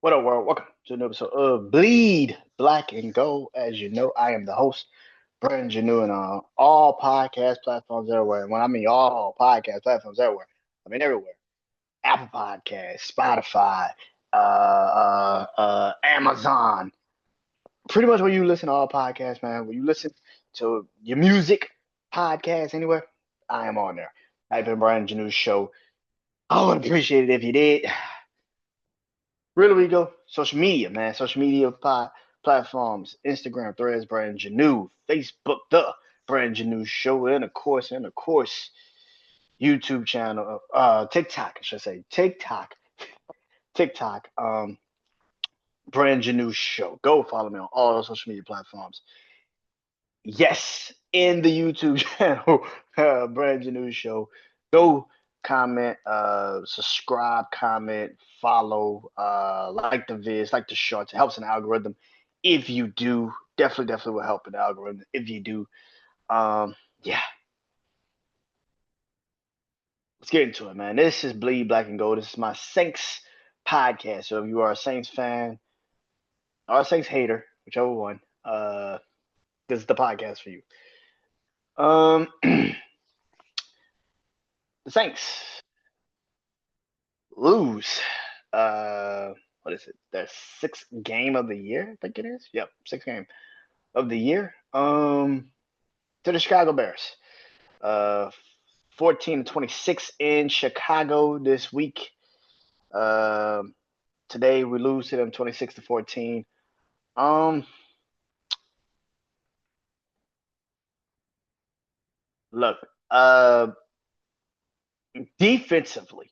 What up, world? Welcome to another episode of Bleed Black and Gold. As you know, I am the host, BrandonJaneau, and on all podcast platforms everywhere. And when I mean all podcast platforms everywhere, I mean everywhere. Apple Podcasts, Spotify, Amazon. Pretty much where you listen to all podcasts, man. When you listen to your music podcast anywhere, I am on there. I've been BrandonJaneauShow. I would appreciate it if you did. Really, we go social media, man. Social media platforms: Instagram, Threads, Brandon Janeau, Facebook, the Brandon Janeau Show, and of course, YouTube channel, TikTok, I should say, TikTok, Brandon Janeau Show. Go follow me on all those social media platforms. Yes, in the YouTube channel, Brandon Janeau Show. Go comment, subscribe, comment, follow, like the vids, like the shorts. It helps an algorithm. If you do, definitely will help an algorithm. If you do, yeah, let's get into it, man. This is Bleed Black and Gold. This is my Saints podcast. So if you are a Saints fan or a Saints hater, whichever one, this is the podcast for you. The Saints lose. What is it? Their sixth game of the year, I think it is. Yep, sixth game of the year. To the Chicago Bears. Uh, 14-26 in Chicago this week. Today we lose to them 26-14. Look, defensively,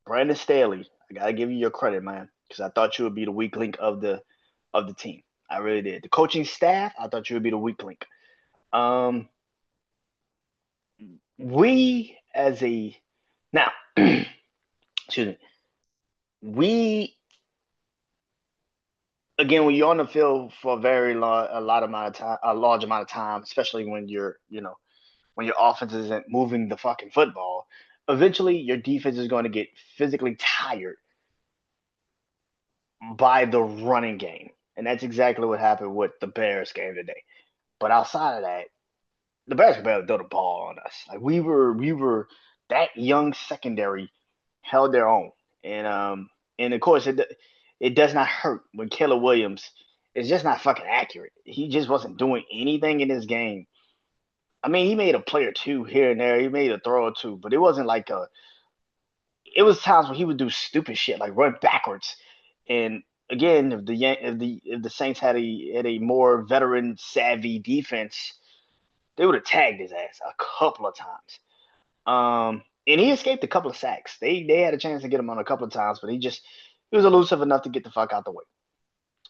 Brandon Staley, I gotta give you your credit, man, because I thought you would be the weak link of the team. I really did. The coaching staff, I thought you would be the weak link. Um, we as a now, excuse me, we again when you're on the field for a lot amount of time, a large amount of time, especially when when your offense isn't moving the fucking football, eventually your defense is going to get physically tired by the running game. And that's exactly what happened with the Bears game today. But outside of that, the Bears could barely throw the ball on us. Like we were that young secondary held their own. And of course it does not hurt when Caleb Williams is just not fucking accurate. He just wasn't doing anything in this game. I mean, he made a play or two here and there. He made a throw or two, but it wasn't like a. It was times when he would do stupid shit like run backwards. And again, if the Saints had a more veteran savvy defense, they would have tagged his ass a couple of times. And he escaped a couple of sacks. They had a chance to get him on a couple of times, but he was elusive enough to get the fuck out the way.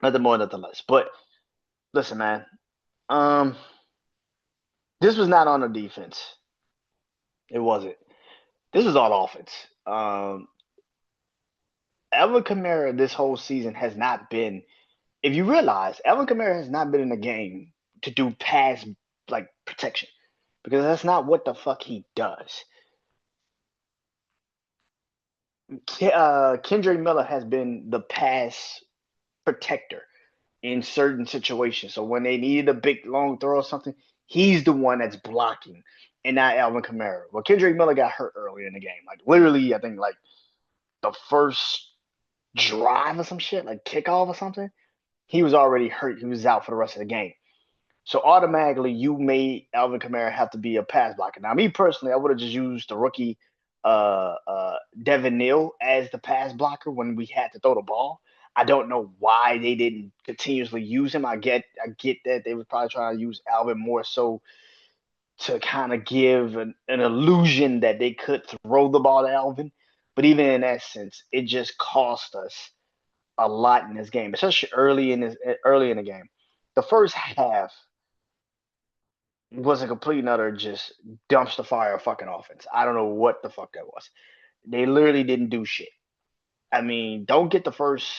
Nothing more, nothing less. But listen, man, um, this was not on the defense. It wasn't. This was all offense. Alvin Kamara this whole season has not been. If you realize, Alvin Kamara has not been in the game to do pass like protection because that's not what the fuck he does. Kendrick Miller has been the pass protector in certain situations. So when they needed a big long throw or something, he's the one that's blocking, and not Alvin Kamara. Well, Kendrick Miller got hurt early in the game, like literally, I think like the first drive or some shit, like kickoff or something. He was already hurt. He was out for the rest of the game. So automatically, you made Alvin Kamara have to be a pass blocker. Now, me personally, I would have just used the rookie Devin Neal as the pass blocker when we had to throw the ball. I don't know why they didn't continuously use him. I get that they were probably trying to use Alvin more so to kind of give an illusion that they could throw the ball to Alvin. But even in that sense, it just cost us a lot in this game, especially early in the game. The first half was a complete and utter just dumpster fire fucking offense. I don't know what the fuck that was. They literally didn't do shit. I mean, don't get the first,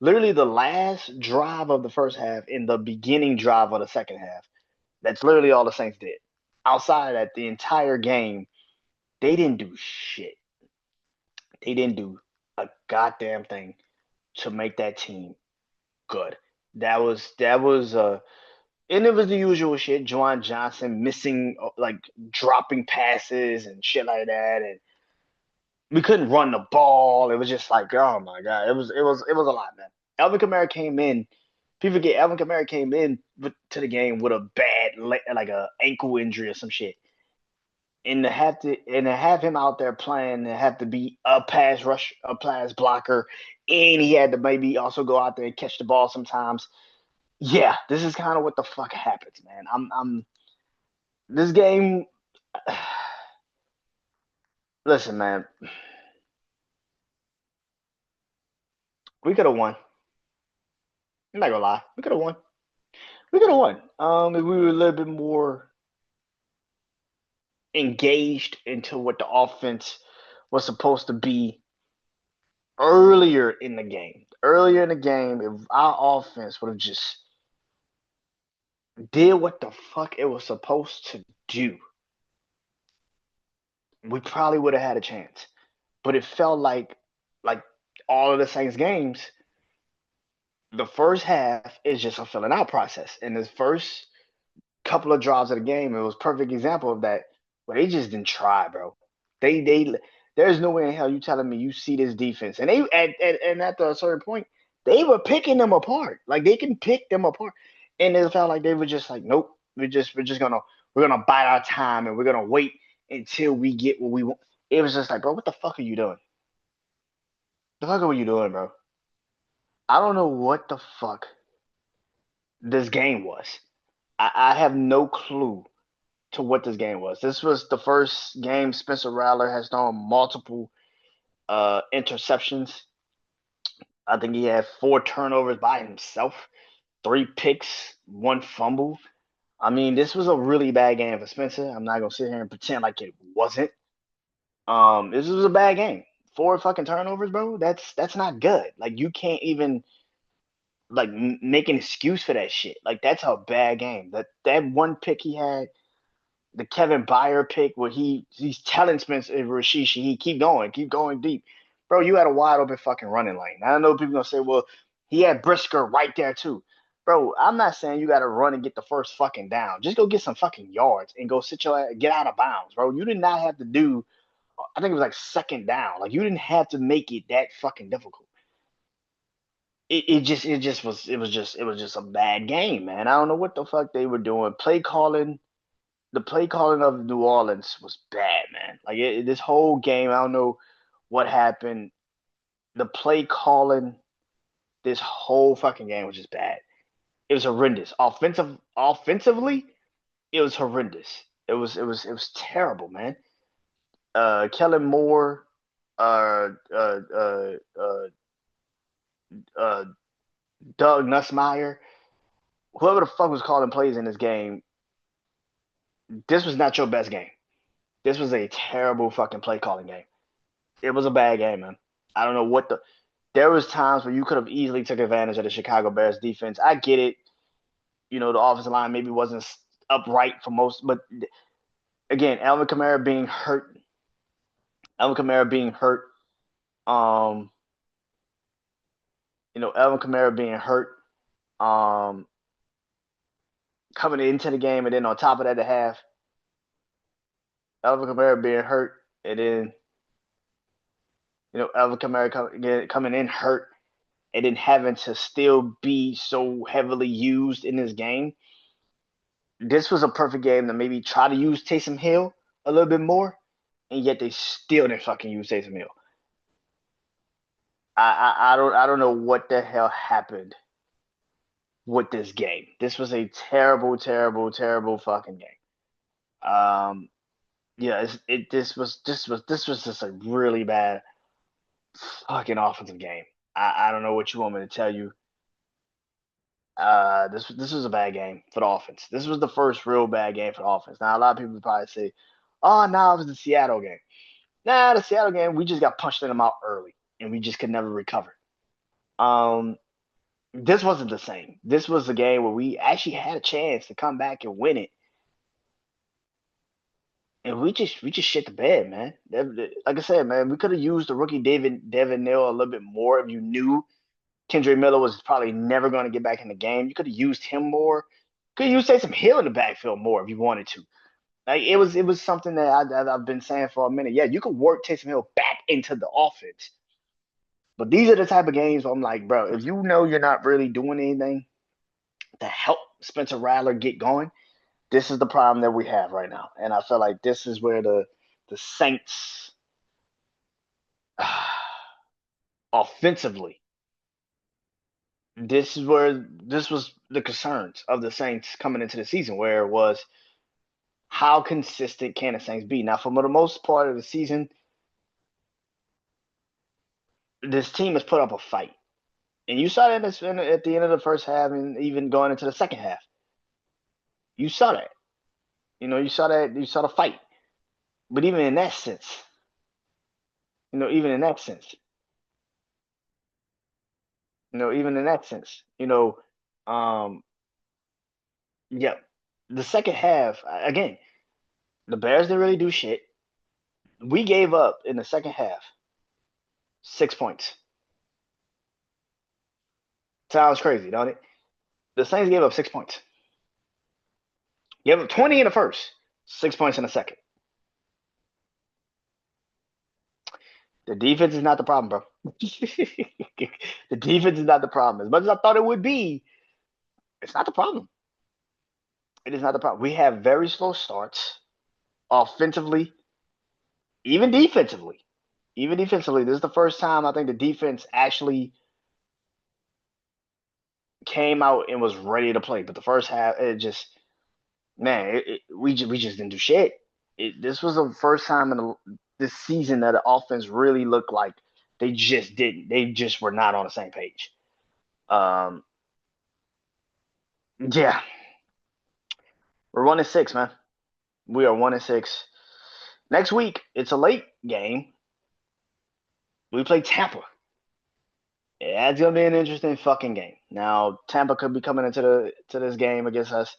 literally the last drive of the first half in the beginning drive of the second half. That's literally all the Saints did. Outside of that, the entire game, they didn't do shit. They didn't do a goddamn thing to make that team good. And it was the usual shit. Juwan Johnson missing, like dropping passes and shit like that, and we couldn't run the ball. It was just like, oh my god, it was a lot, man. Alvin Kamara came in. People forget Alvin Kamara came in to the game with a bad like a ankle injury or some shit, and to have him out there playing and have to be a pass rush, a pass blocker, and he had to maybe also go out there and catch the ball sometimes. Yeah, this is kind of what the fuck happens, man. I'm this game. Listen, man, we could have won. I'm not gonna lie, we could have won. We could have won. If we were a little bit more engaged into what the offense was supposed to be earlier in the game. Earlier in the game, if our offense would have just did what the fuck it was supposed to do, we probably would have had a chance. But it felt like all of the Saints games, the first half is just a filling out process. And the first couple of drives of the game, it was a perfect example of that. But they just didn't try, bro. They there's no way in hell you telling me you see this defense. And they and at a certain point, they were picking them apart. Like they can pick them apart. And it felt like they were just like, nope, we're gonna bide our time and we're gonna wait until we get what we want. It was just like, bro, what the fuck are you doing? The fuck are you doing, bro? I don't know what the fuck this game was. I have no clue to what this game was. This was the first game Spencer Rattler has thrown multiple interceptions. I think he had 4 turnovers by himself, 3 picks, 1 fumble. I mean, this was a really bad game for Spencer. I'm not gonna sit here and pretend like it wasn't. This was a bad game. 4 fucking turnovers, bro. That's not good. Like you can't even like make an excuse for that shit. Like that's a bad game. That 1 pick he had, the Kevin Byard pick where he's telling Spencer Rashishi, he keep going deep. Bro, you had a wide open fucking running lane. I know people gonna say, well, he had Brisker right there too. Bro, I'm not saying you gotta run and get the first fucking down. Just go get some fucking yards and go sit your ass, get out of bounds, bro. You did not have to do, I think it was like second down. Like you didn't have to make it that fucking difficult. It was just a bad game, man. I don't know what the fuck they were doing. The play calling of New Orleans was bad, man. Like this whole game, I don't know what happened. The play calling this whole fucking game was just bad. It was horrendous. Offensively, it was horrendous. It was terrible, man. Kellen Moore, uh, uh, uh, uh, uh, Doug Nussmeier, whoever the fuck was calling plays in this game, this was not your best game. This was a terrible fucking play calling game. It was a bad game, man. I don't know what the. There was times where you could have easily took advantage of the Chicago Bears defense. I get it. The offensive line maybe wasn't upright for most, but again, Alvin Kamara being hurt. Alvin Kamara being hurt. Um, Alvin Kamara being hurt. Um, coming into the game, and then on top of that, the half, Alvin Kamara being hurt, and then Alvin Kamara coming in hurt, and then having to still be so heavily used in this game. This was a perfect game to maybe try to use Taysom Hill a little bit more, and yet they still didn't fucking use Taysom Hill. I don't know what the hell happened with this game. This was a terrible, terrible, terrible fucking game. Yeah, this was just a really bad fucking offensive game. I don't know what you want me to tell you. This was a bad game for the offense. This was the first real bad game for the offense. Now a lot of people would probably say, "Oh, no, it was the Seattle game." Nah, the Seattle game, we just got punched in them out early, and we just could never recover. Um, this wasn't the same. This was a game where we actually had a chance to come back and win it, and we just shit the bed, man. Like I said, man, we could have used the rookie Devin Neal a little bit more if you knew. Kendrick Miller was probably never going to get back in the game. You could have used him more. Could have used Taysom Hill in the backfield more if you wanted to. Like it was something that I've been saying for a minute. Yeah, you could work Taysom Hill back into the offense, but these are the type of games where I'm like, bro, if you know you're not really doing anything to help Spencer Rattler get going, this is the problem that we have right now. And I feel like this is where the Saints offensively, this was the concerns of the Saints coming into the season, where it was how consistent can the Saints be? Now, for the most part of the season, this team has put up a fight. And you saw that at the end of the first half and even going into the second half. You saw that. You saw the fight. But even in that sense, even in that sense, even in that sense, um, yeah, the second half, again, the Bears didn't really do shit. We gave up in the second half 6 points. Sounds crazy, don't it? The Saints gave up 6 points. Gave up 20 in the first, 6 points in the second. The defense is not the problem, bro. The defense is not the problem. As much as I thought it would be, it's not the problem. It is not the problem. We have very slow starts offensively, even defensively. Even defensively, this is the first time I think the defense actually came out and was ready to play. But the first half, it just, man, we just didn't do shit. This was the first time this season that the offense really looked like they just didn't. They just were not on the same page. Um, yeah, we're 1-6, man. We are 1-6. Next week, it's a late game. We play Tampa. Yeah, it's gonna be an interesting fucking game. Now, Tampa could be coming into this game against us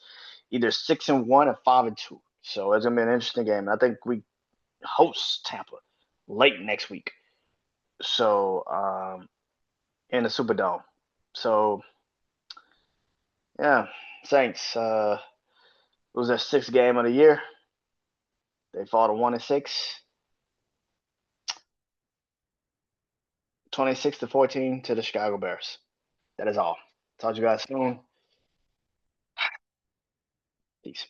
either 6-1 or 5-2. So it's gonna be an interesting game. I think we host Tampa late next week. So in the Superdome. So yeah, Saints. It was their sixth game of the year. They fought a 1-6. 26-14 to the Chicago Bears. That is all. Talk to you guys soon. Peace.